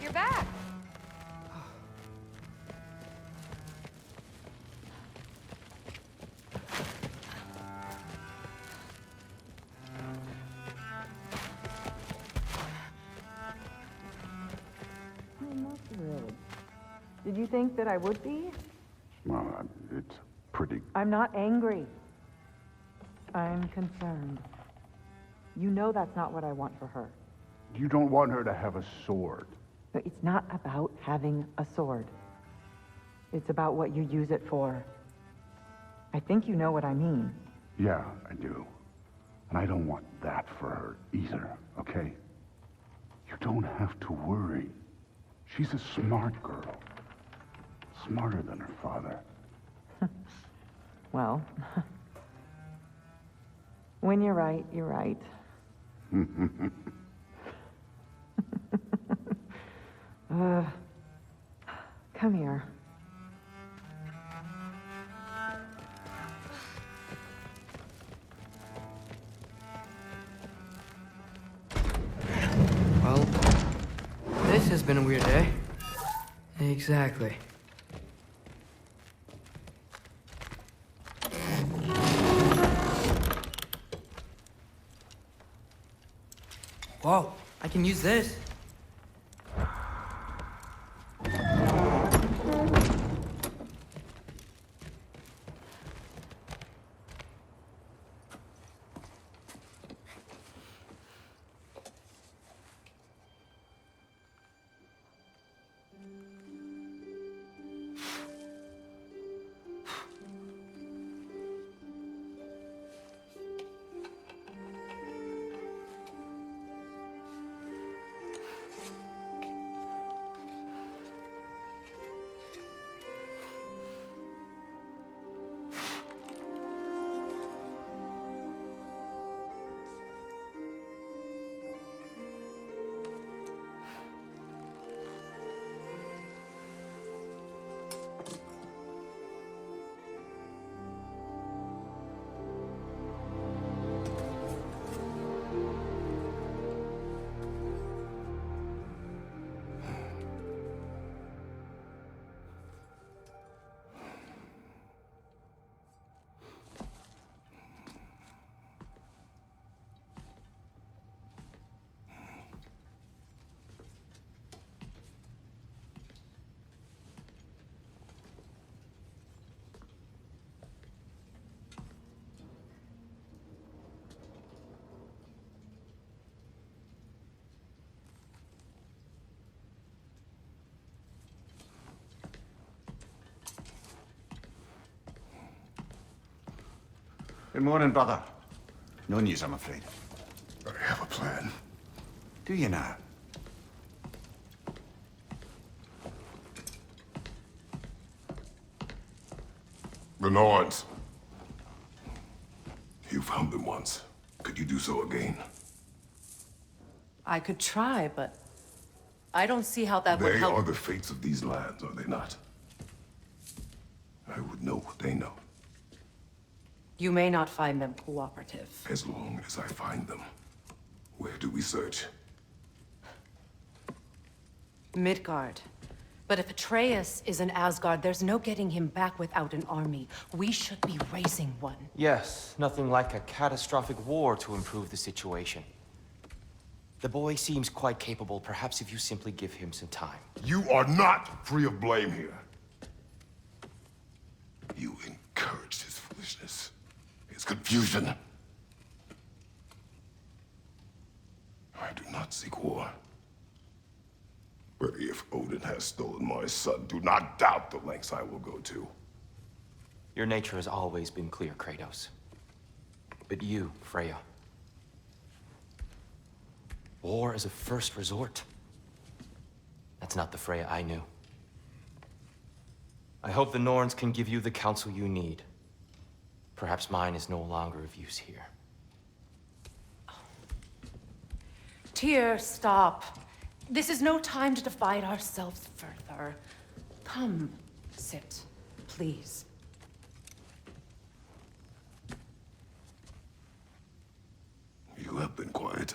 you're back. Not really. Did you think that I would be? Well, it's pretty... I'm not angry. I'm concerned. You know that's not what I want for her. You don't want her to have a sword. But it's not about having a sword. It's about what you use it for. I think you know what I mean. Yeah, I do. And I don't want that for her either, okay? You don't have to worry. She's a smart girl. Smarter than her father. Well, when you're right, you're right. Come here. Well, this has been a weird day. Exactly. Whoa, I can use this. Good morning, brother. No news, I'm afraid. I have a plan. Do you now? The Norns. You found them once. Could you do so again? I could try, but I don't see how that would They help. are the fates of these lands, are they not? I would know what they know, You may not find them cooperative. as long as I find them. Where do we search? Midgard. But if Atreus is in Asgard, there's no getting him back without an army. We should be raising one. Yes, nothing like a catastrophic war to improve the situation. The boy seems quite capable. Perhaps if you simply give him some time. You are not free of blame here. You encouraged his foolishness, his confusion. I do not seek war. But if Odin has stolen my son, do not doubt the lengths I will go to. Your nature has always been clear, Kratos. But you, Freya. War is a first resort. That's not the Freya I knew. I hope the Norns can give you the counsel you need. Perhaps mine is no longer of use here. Tyr, stop. This is no time to divide ourselves further. Come, sit, please. You have been quiet.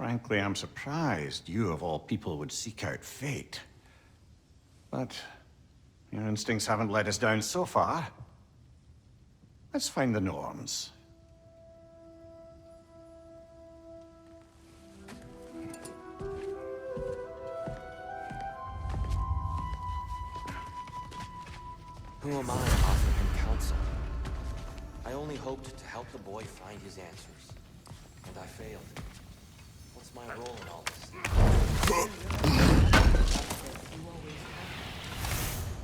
Frankly, I'm surprised you of all people would seek out fate. But your instincts haven't let us down so far. Let's find the norms. Who am I to offer him counsel? I only hoped to help the boy find his answers. And I failed. What's my role in all this?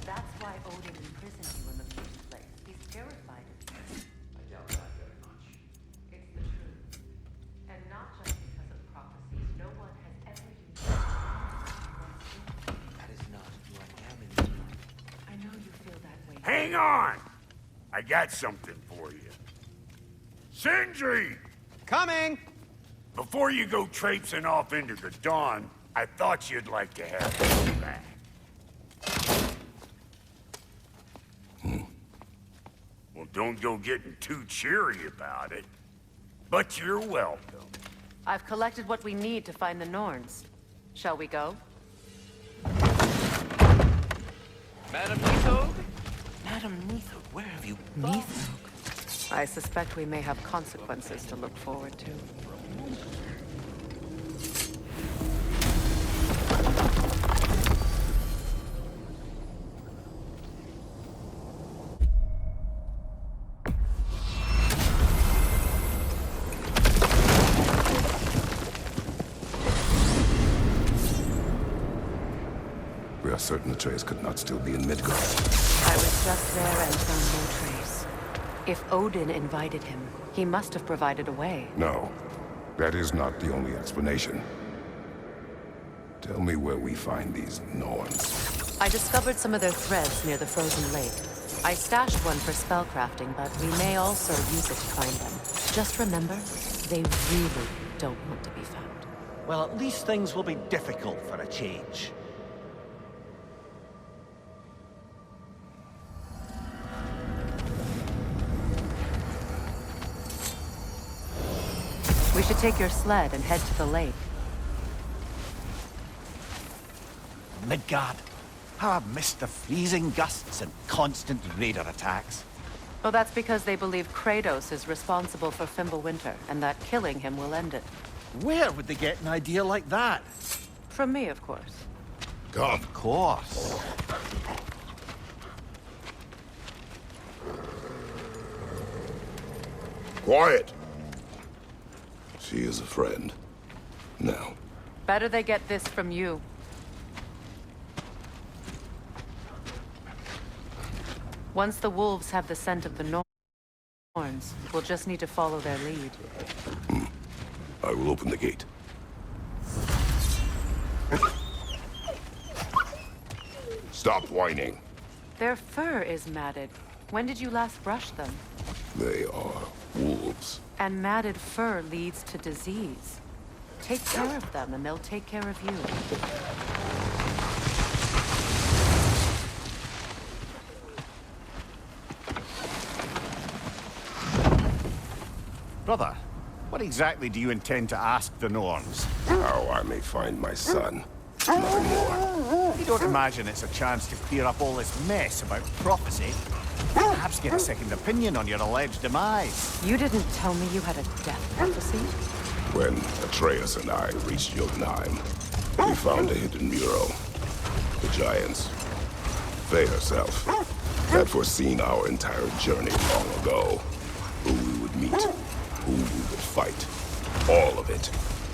That's why Odin imprisoned you in the first place. He's terrified of you. I doubt that very much. It's the truth. And not just because of prophecies. No one has ever used That is not who I am anymore. I know you feel that way. Hang on! I got something for you. Sindri! Coming! Before you go traipsing off into the dawn, I thought you'd like to have this back. Well, don't go getting too cheery about it. But you're welcome. I've collected what we need to find the Norns. Shall we go? Madam Neathog? Madam Neathog, where have you Neathog. I suspect we may have consequences to look forward to. We are certain the trace could not still be in Midgard. I was just there and found no trace. If Odin invited him, he must have provided a way. No, that is not the only explanation. Tell me where we find these Norns. I discovered some of their threads near the frozen lake. I stashed one for spellcrafting, but we may also use it to find them. Just remember, they really don't want to be found. Well, at least things will be difficult for a change. We should take your sled and head to the lake. Midgard. How I've missed the freezing gusts and constant raider attacks. Well, that's because they believe Kratos is responsible for Fimbulwinter, and that killing him will end it. Where would they get an idea like that? From me, of course. Of course. Quiet! She is a friend. Now. Better they get this from you. Once the wolves have the scent of the Norns, we'll just need to follow their lead. I will open the gate. Stop whining. Their fur is matted. When did you last brush them? They are wolves. And matted fur leads to disease. Take care of them, and they'll take care of you. Brother, what exactly do you intend to ask the Norns? How I may find my son. Nothing more. You don't imagine it's a chance to clear up all this mess about prophecy? Perhaps get a second opinion on your alleged demise. You didn't tell me you had a death prophecy? When Atreus and I reached Jotunheim, we found a hidden mural. The giants, they herself, had foreseen our entire journey long ago. Who we would meet, who we would fight. All of it,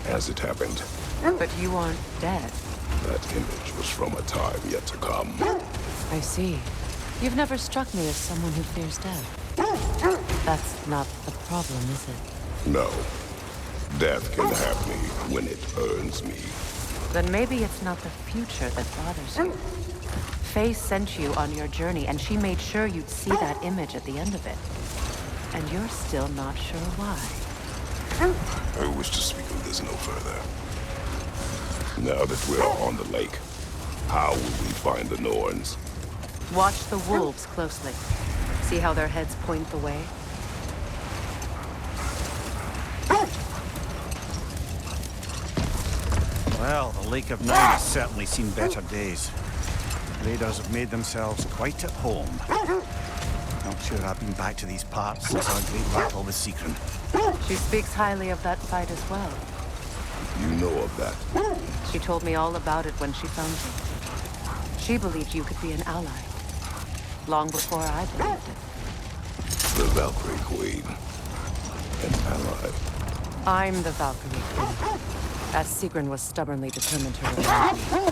as it happened. But you aren't dead. That image was from a time yet to come. I see. You've never struck me as someone who fears death. That's not the problem, is it? No. Death can have me when it earns me. Then maybe it's not the future that bothers you. Faye sent you on your journey, and she made sure you'd see that image at the end of it. And you're still not sure why. I wish to speak of this no further. Now that we're on the lake, how will we find the Norns? Watch the wolves closely. See how their heads point the way? Well, the Lake of Nine has certainly seen better days. Raiders have made themselves quite at home. Not sure I've been back to these parts since our great battle with Seekron. She speaks highly of that fight as well. You know of that? She told me all about it when she found you. She believed you could be an ally. Long before I believed it. The Valkyrie Queen. An ally. I'm the Valkyrie Queen. As Seekron was stubbornly determined to revenge me.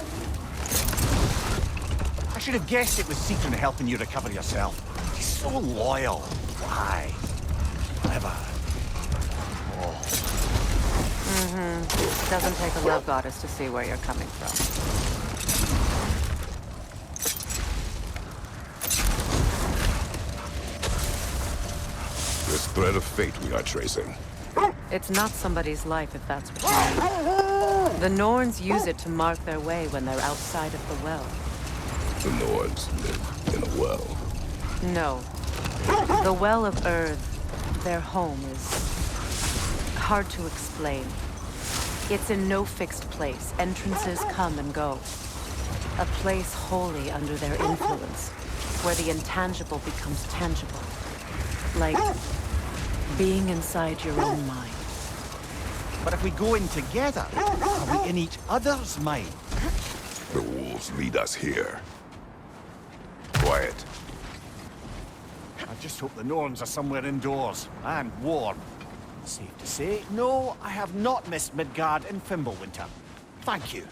I should have guessed it was Seekron helping you recover yourself. He's so loyal. Why? Clever. Oh. Doesn't take a love goddess to see where you're coming from. This thread of fate we are tracing. It's not somebody's life if that's what you mean. The Norns use it to mark their way when they're outside of the well. The Norns live in a well. No. The Well of Earth, their home, is hard to explain. It's in no fixed place. Entrances come and go. A place wholly under their influence, where the intangible becomes tangible. Like being inside your own mind. But if we go in together, are we in each other's mind? The wolves lead us here. Quiet. I just hope the Norns are somewhere indoors, and warm. Safe to say, no, I have not missed Midgard in Fimbulwinter. Thank you.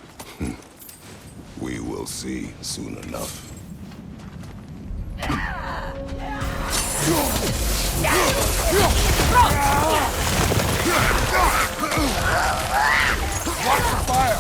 We will see soon enough. Watch the fire!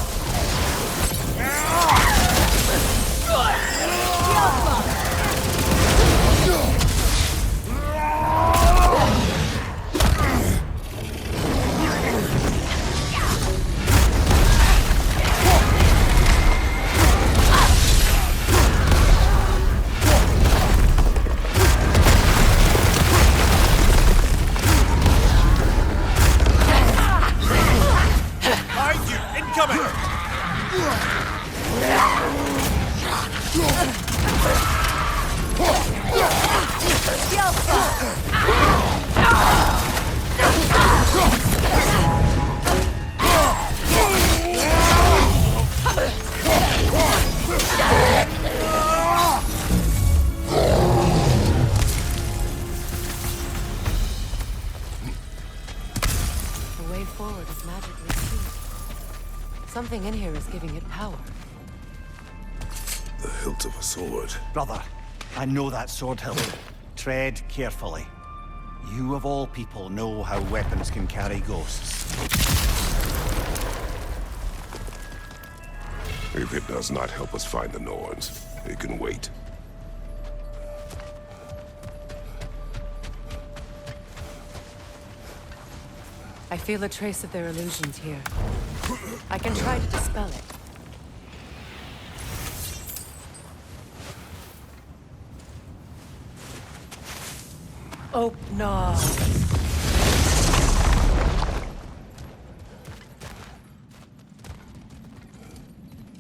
Something in here is giving it power. The hilt of a sword. Brother, I know that sword hilt. Tread carefully. You of all people know how weapons can carry ghosts. If it does not help us find the Norns, it can wait. I feel a trace of their illusions here. I can try to dispel it. Oh, no.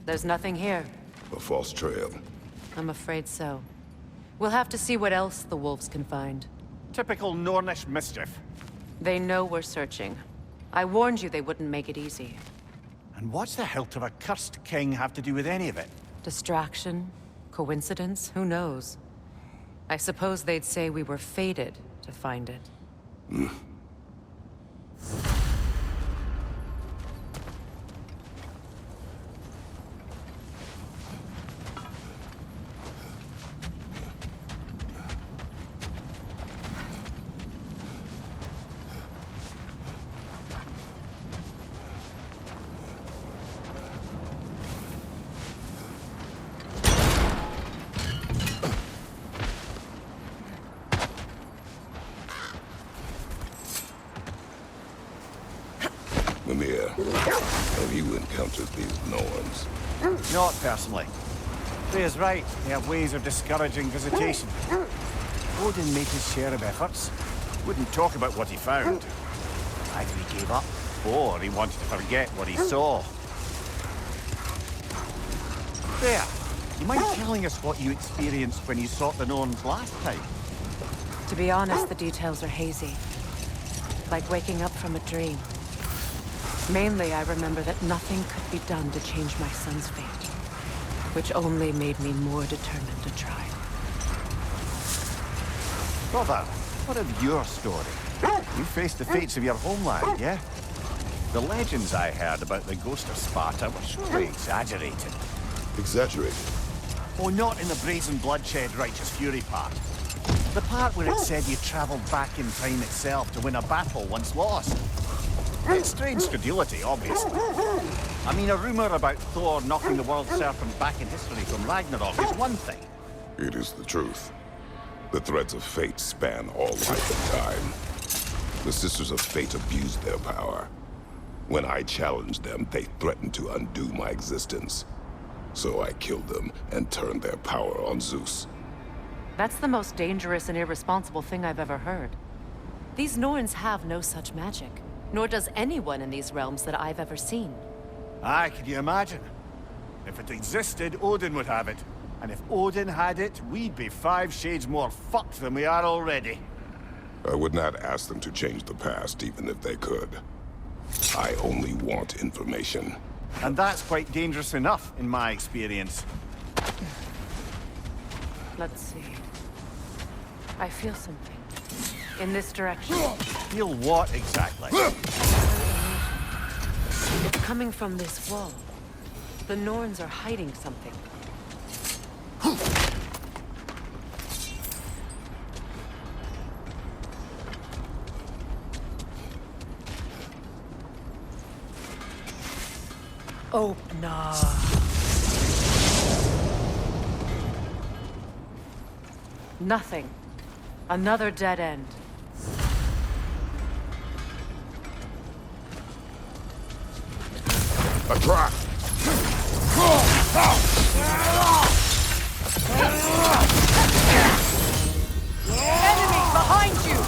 There's nothing here. A false trail. I'm afraid so. We'll have to see what else the wolves can find. Typical Nornish mischief. They know we're searching. I warned you they wouldn't make it easy. And what's the hilt of a cursed king have to do with any of it? Distraction? Coincidence? Who knows? I suppose they'd say we were fated to find it. Mimir, have you encountered these Norns? Not personally. Freya's right. They have ways of discouraging visitation. Odin made his share of efforts. Wouldn't talk about what he found. Either he gave up, or he wanted to forget what he saw. There. You mind telling us what you experienced when you sought the Norns last time? To be honest, the details are hazy. Like waking up from a dream. Mainly, I remember that nothing could be done to change my son's fate. Which only made me more determined to try. Brother, what of your story? You faced the fates of your homeland, yeah? The legends I heard about the ghost of Sparta were surely exaggerated. Exaggerated? Oh, not in the brazen bloodshed righteous fury part. The part where it said you travelled back in time itself to win a battle once lost. It's strange credulity, obviously. I mean, a rumour about Thor knocking the world serpent back in history from Ragnarök is one thing. It is the truth. The threads of fate span all life and time. The Sisters of Fate abused their power. When I challenged them, they threatened to undo my existence. So I killed them and turned their power on Zeus. That's the most dangerous and irresponsible thing I've ever heard. These Norns have no such magic, nor does anyone in these realms that I've ever seen. Aye, can you imagine? If it existed, Odin would have it. And if Odin had it, we'd be 5 shades more fucked than we are already. I would not ask them to change the past, even if they could. I only want information. And that's quite dangerous enough, in my experience. Let's see. I feel something. In this direction. Feel what exactly? It's coming from this wall. The Norns are hiding something. Oh, no. Nothing. Another dead end. A trap! Enemy behind you!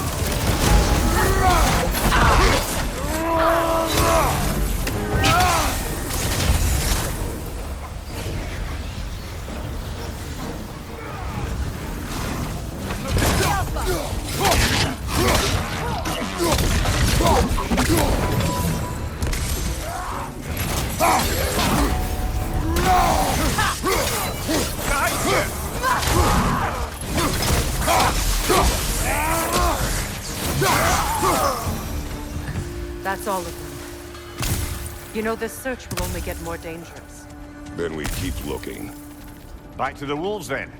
That's all of them. You know, this search will only get more dangerous. Then we keep looking. Back to the wolves, then.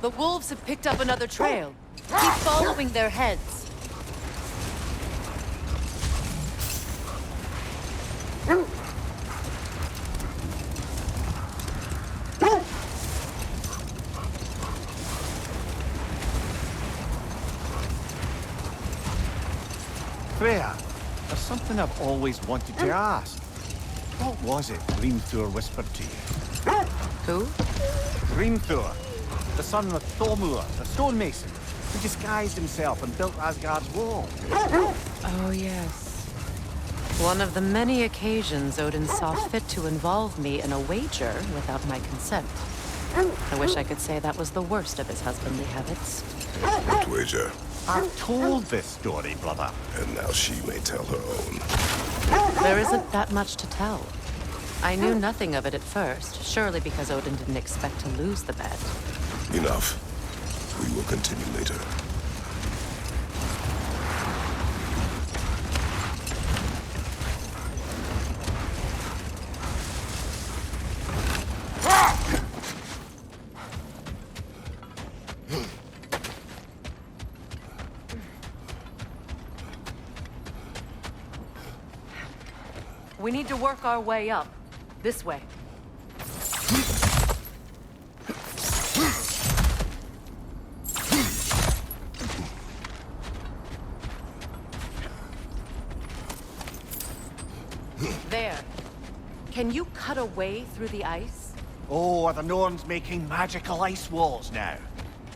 The wolves have picked up another trail. Keep following their heads. Freya, there's something I've always wanted to ask. What was it Grimthor whispered to you? Who? Grimthor, the son of Thormur, the stonemason, who disguised himself and built Asgard's wall. Oh, yes. One of the many occasions Odin saw fit to involve me in a wager without my consent. I wish I could say that was the worst of his husbandly habits. What wager? I've told this story, brother. And now she may tell her own. There isn't that much to tell. I knew nothing of it at first, surely because Odin didn't expect to lose the bet. Enough. We will continue later. We need to work our way up. This way. There. Can you cut a way through the ice? Oh, are the Norns making magical ice walls now?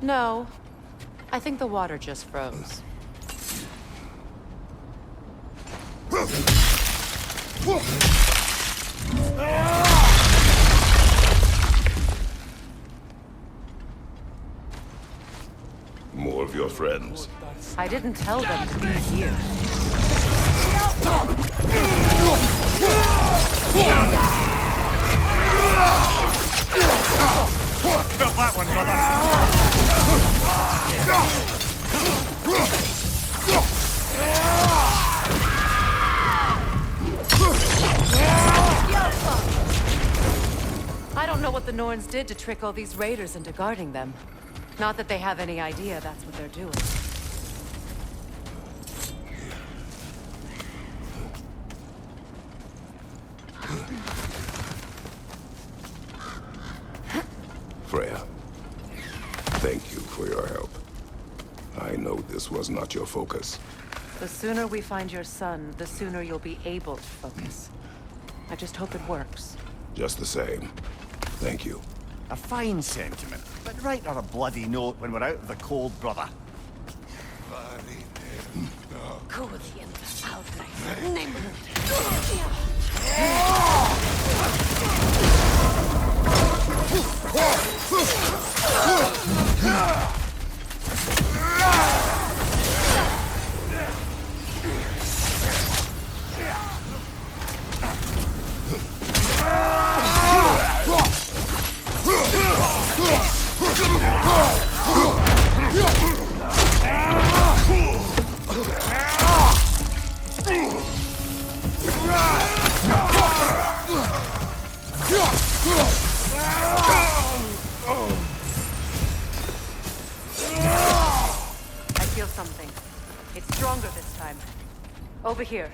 No. I think the water just froze. More of your friends. I didn't tell them to be here. Felt that one, brother. I don't know what the Norns did to trick all these raiders into guarding them. Not that they have any idea that's what they're doing. Freya, thank you for your help. I know this was not your focus. The sooner we find your son, the sooner you'll be able to focus. I just hope it works. Just the same, thank you. A fine sentiment, but write her a bloody note when we're out of the cold, brother. I feel something. It's stronger this time. Over here.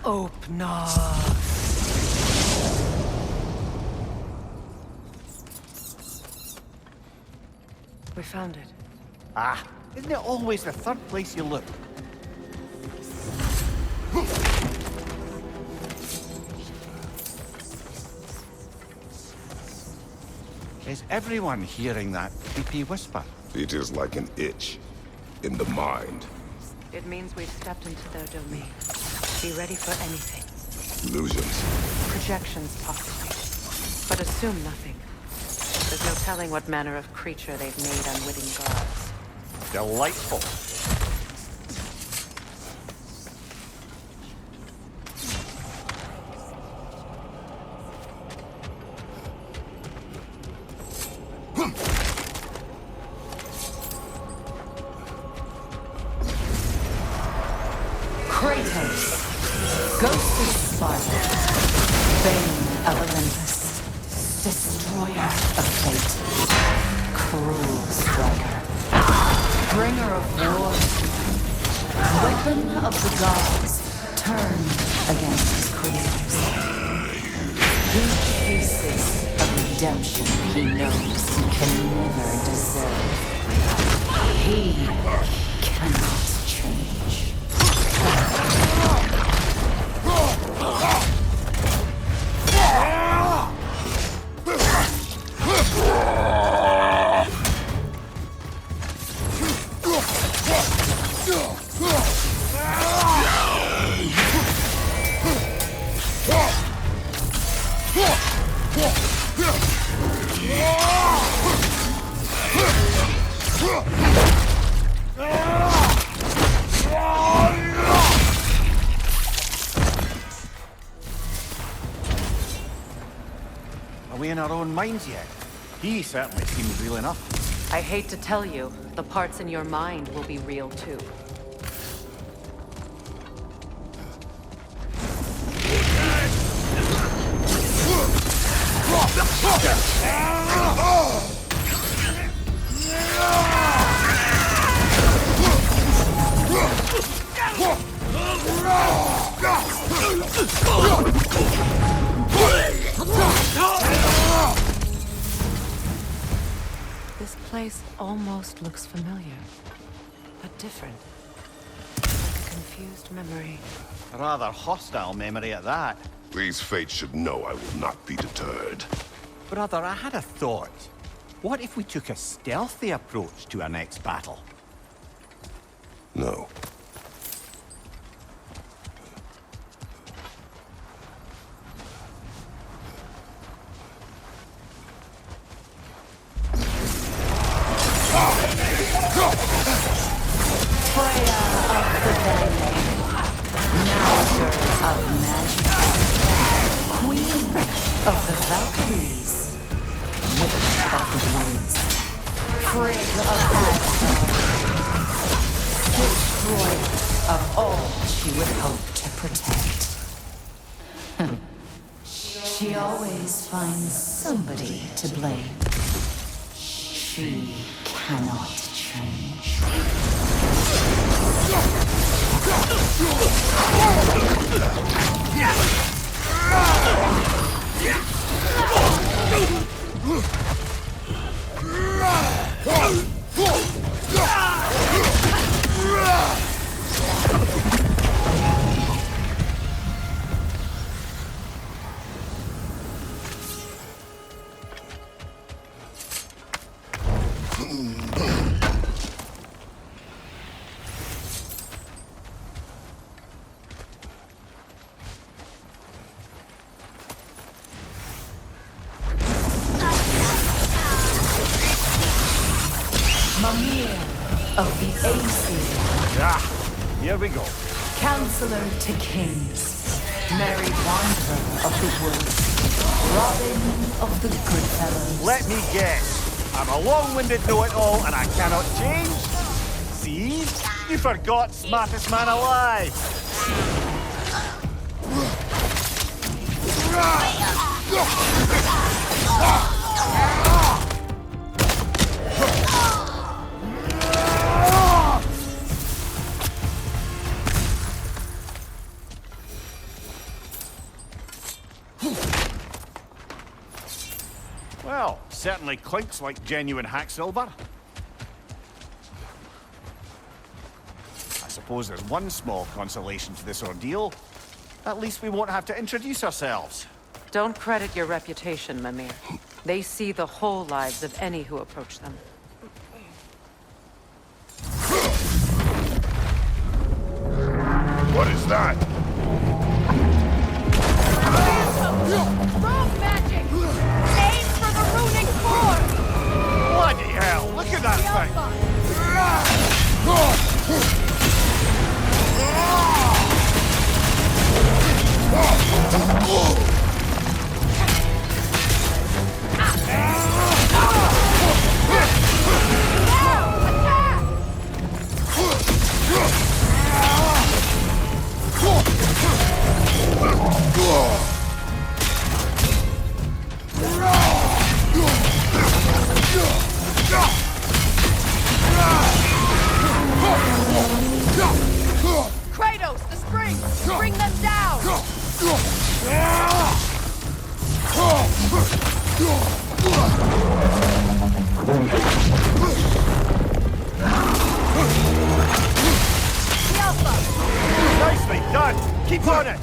Open up. We found it. Ah, isn't it always the third place you look? Is everyone hearing that creepy whisper? It is like an itch in the mind. It means we've stepped into their domain. Be ready for anything. Illusions. Projections, possibly. But assume nothing. There's no telling what manner of creature they've made unwitting gods. Delightful. Kratos, Ghost of Sparta, Bane of Olympus, Destroyer of Fate, Cruel Striker, Bringer of War, Weapon of the Gods, turned against his creators. He chases a redemption he knows he can never deserve. He cannot change. Are we in our own minds yet? He certainly seems real enough. I hate to tell you, the parts in your mind will be real too. This place almost looks familiar, but different. Like a confused memory. A rather hostile memory at that. These fates should know I will not be deterred. Brother, I had a thought. What if we took a stealthy approach to our next battle? No. Freya of the Valley, Master of Magic, Queen of the Valkyries, Witch of the Woods, Frigg of Asgard, destroyer of all she would hope to protect. She always finds somebody to blame. She cannot change. Of the Aesir. Ah, here we go. Counselor to kings. Merry wanderer of the woods. Robin of the Goodfellows. Let me guess. I'm a long-winded know-it-all and I cannot change? See? You forgot smartest man alive. Well, certainly clinks like genuine hack silver. I suppose there's one small consolation to this ordeal. At least we won't have to introduce ourselves. Don't credit your reputation, Mimir. They see the whole lives of any who approach them. What is that? Rogue magic! Aim for the runic core! Bloody hell, look at that thing! Kratos, the spring! Bring them down! Nicely done! Keep on it!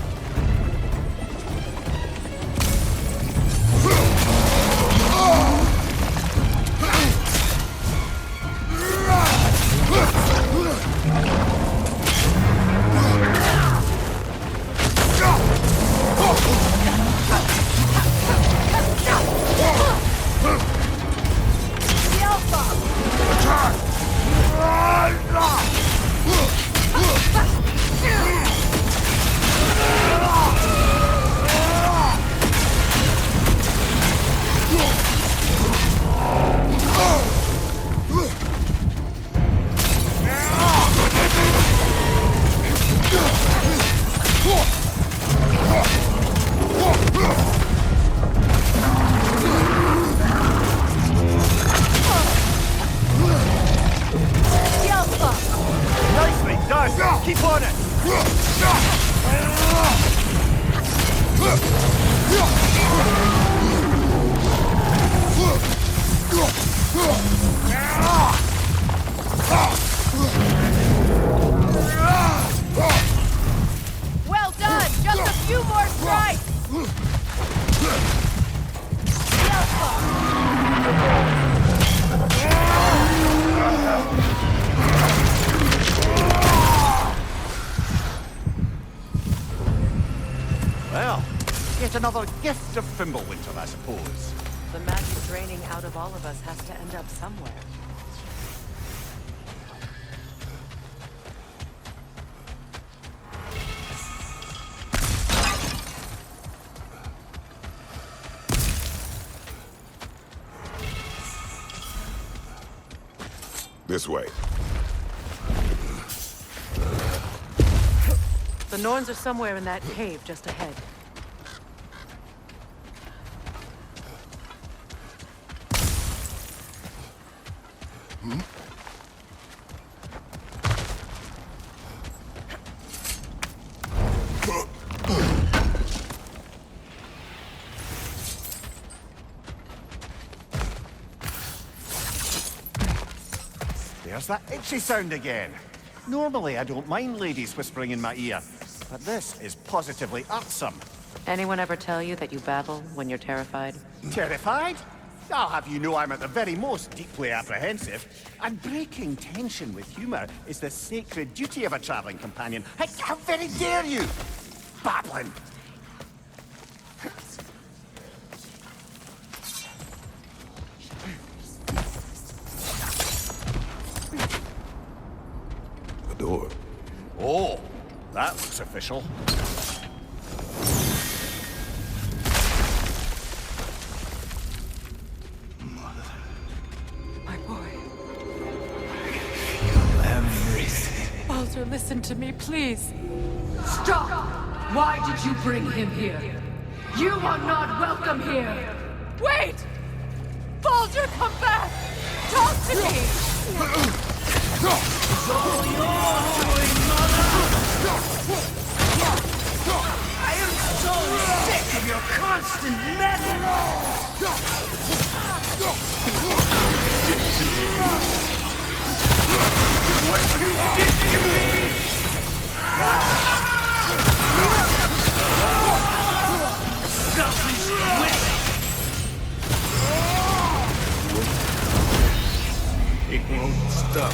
few more strikes! Well, yet another gift of Fimbulwinter, I suppose. The magic draining out of all of us has to end up somewhere. This way. The Norns are somewhere in that cave just ahead. There's that itchy sound again. Normally, I don't mind ladies whispering in my ear, but this is positively irksome. Anyone ever tell you that you babble when you're terrified? Terrified? I'll have you know I'm at the very most deeply apprehensive. And breaking tension with humor is the sacred duty of a traveling companion. How very dare you! Babbling! The door. Oh, that looks official. My boy. Everything. Baldur, listen to me, please. Stop! Why did you bring him here? You are not welcome here! Wait! Baldur, come back! Talk to me! I am so sick of your constant meddling! What you did to me! Selfish witch! It won't stop.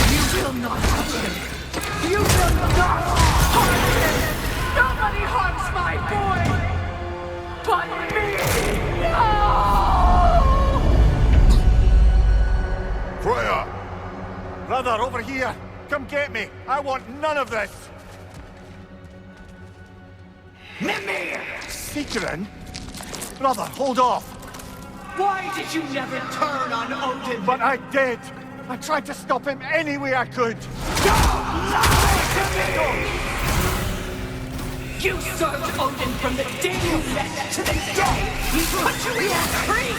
You will not touch him! You will not harm him! Nobody harms my boy! But me! No! Freya! Brother, over here! Come get me! I want none of this! Mimir! Seekerin? Brother, hold off! Why did you never turn on Odin? But I did! I tried to stop him any way I could! Don't lie to me! You served Odin from the day you met to the day he put you in that tree!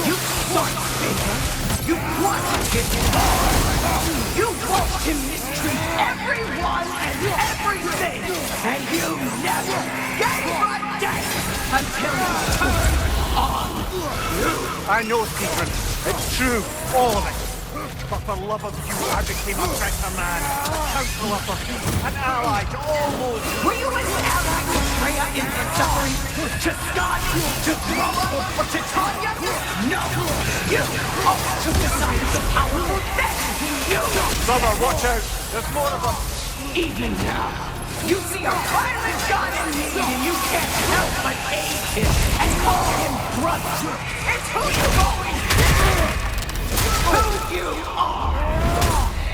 You sought favor! You wanted his power! You watched him mistreat everyone and everything! And you never gave a damn until he turned on you! I know, Seekerin. It's true. All of it. But for love of you, I became a better man. A counselor for peace. An ally to all those. Were you an ally to Freya in her suffering? To Scott? To Groma? Or to Tanya? No! You always took the side of the powerful then! You! Brother, watch out! There's more of them! Even now, you see a violent god in me and you can't help but aid him and call him brother! It's who you've always been! Who you are!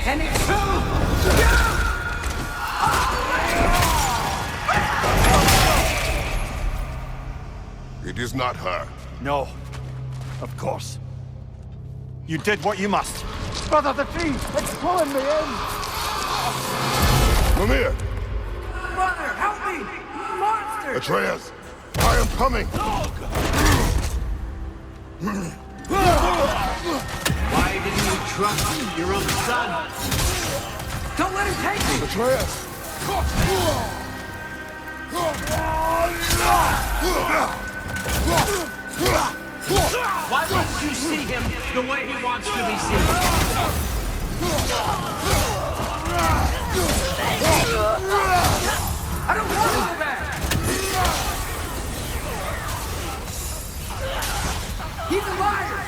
And it's who you are! It is not her. No. Of course. You did what you must. Brother, the tree! It's pulling me in! Mimir! Brother, help me! Monster! Atreus! I am coming! Why didn't you trust your own son? Don't let him take me! Atreus! let you see him the way he wants to be seen. I don't want to go back. He's a liar.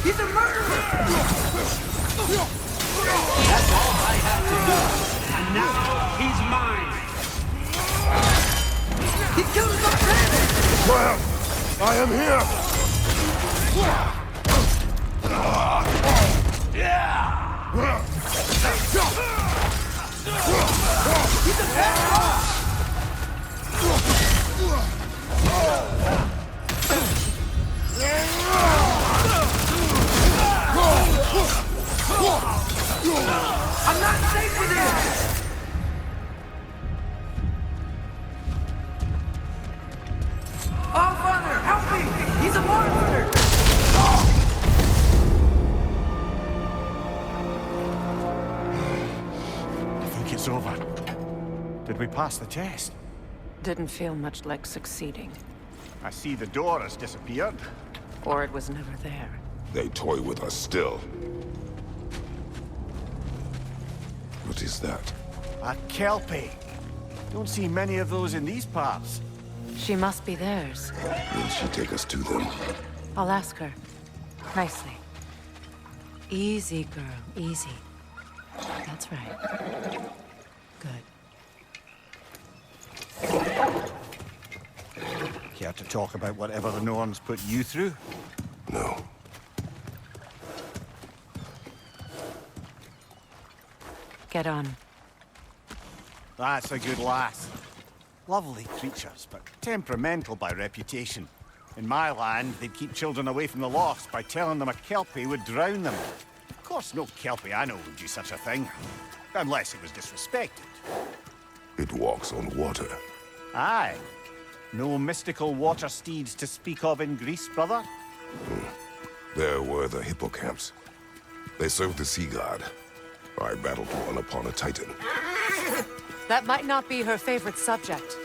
He's a murderer. That's all I have to do. And now he's mine. He killed us already. Well, I am here. He's a bad boss. I'm not safe with him! Oh, Father, help me! He's a monster! I think it's over. Did we pass the test? Didn't feel much like succeeding. I see the door has disappeared. Or it was never there. They toy with us still. What is that? A Kelpie. Don't see many of those in these parts. She must be theirs. Will she take us to them? I'll ask her. Nicely. Easy, girl. Easy. That's right. Good. Care to talk about whatever the Norns put you through? No. Get on. That's a good lass. Lovely creatures, but temperamental by reputation. In my land, they'd keep children away from the lost by telling them a Kelpie would drown them. Of course, no Kelpie I know would do such a thing. Unless it was disrespected. It walks on water. Aye. No mystical water steeds to speak of in Greece, brother? There were the hippocamps. They served the sea god. I battled one upon a titan. That might not be her favorite subject.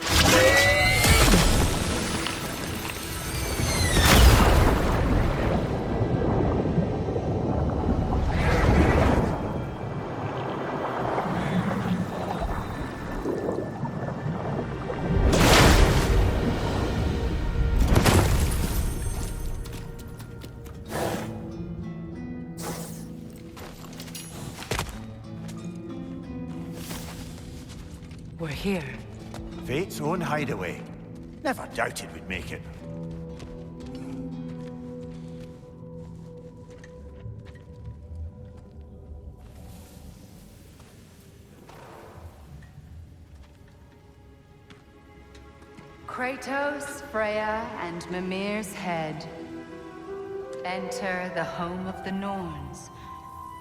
We're here. Fate's own hideaway. Never doubted we'd make it. Kratos, Freya, and Mimir's head. Enter the home of the Norns.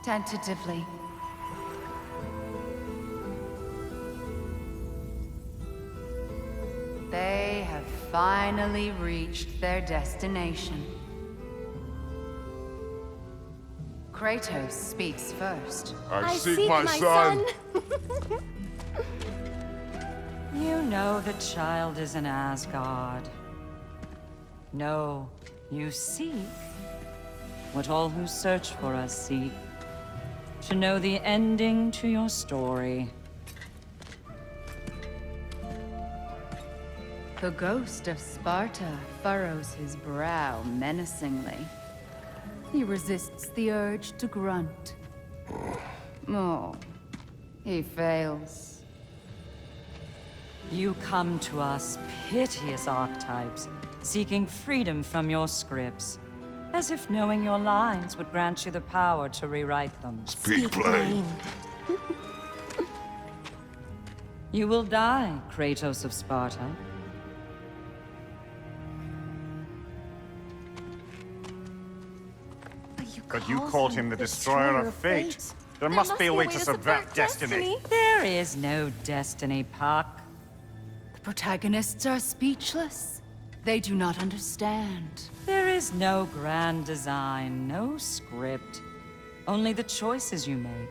Tentatively. They have finally reached their destination. Kratos speaks first. I seek my son. You know the child is in Asgard. No, you seek what all who search for us seek. To know the ending to your story. The ghost of Sparta furrows his brow menacingly. He resists the urge to grunt. Oh, he fails. You come to us, piteous archetypes, seeking freedom from your scripts. As if knowing your lines would grant you the power to rewrite them. Speak plain. You will die, Kratos of Sparta. But you called him the Destroyer of Fate. There must be a way to subvert destiny. There is no destiny, Puck. The protagonists are speechless. They do not understand. There is no grand design, no script. Only the choices you make.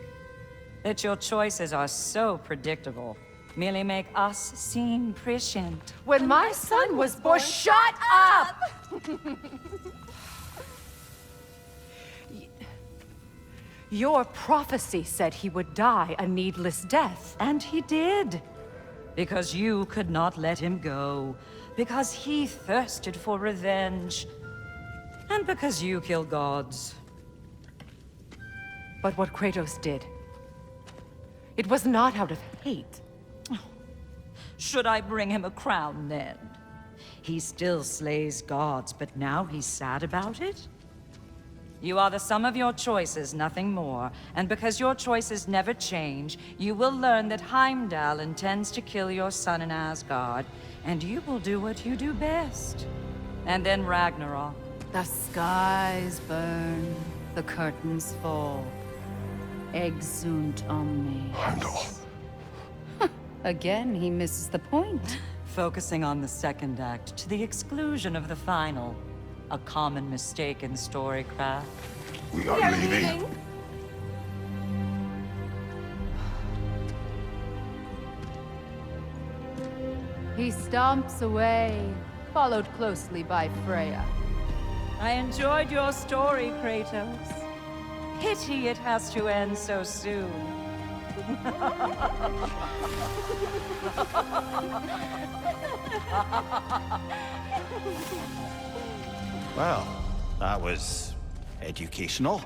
That your choices are so predictable. merely make us seem prescient. When my son was born... Shut up! Your prophecy said he would die a needless death. And he did. Because you could not let him go. Because he thirsted for revenge. And because you kill gods. But what Kratos did, it was not out of hate. Should I bring him a crown then? He still slays gods, but now he's sad about it? You are the sum of your choices, nothing more. And because your choices never change, you will learn that Heimdall intends to kill your son in Asgard, and you will do what you do best. And then Ragnarok. The skies burn, the curtains fall. Exunt omnes. Heimdall. Again, he misses the point. Focusing on the second act to the exclusion of the final. A common mistake in storycraft. We are leaving. He stomps away, followed closely by Freya. I enjoyed your story, Kratos. Pity it has to end so soon. Well, that was educational.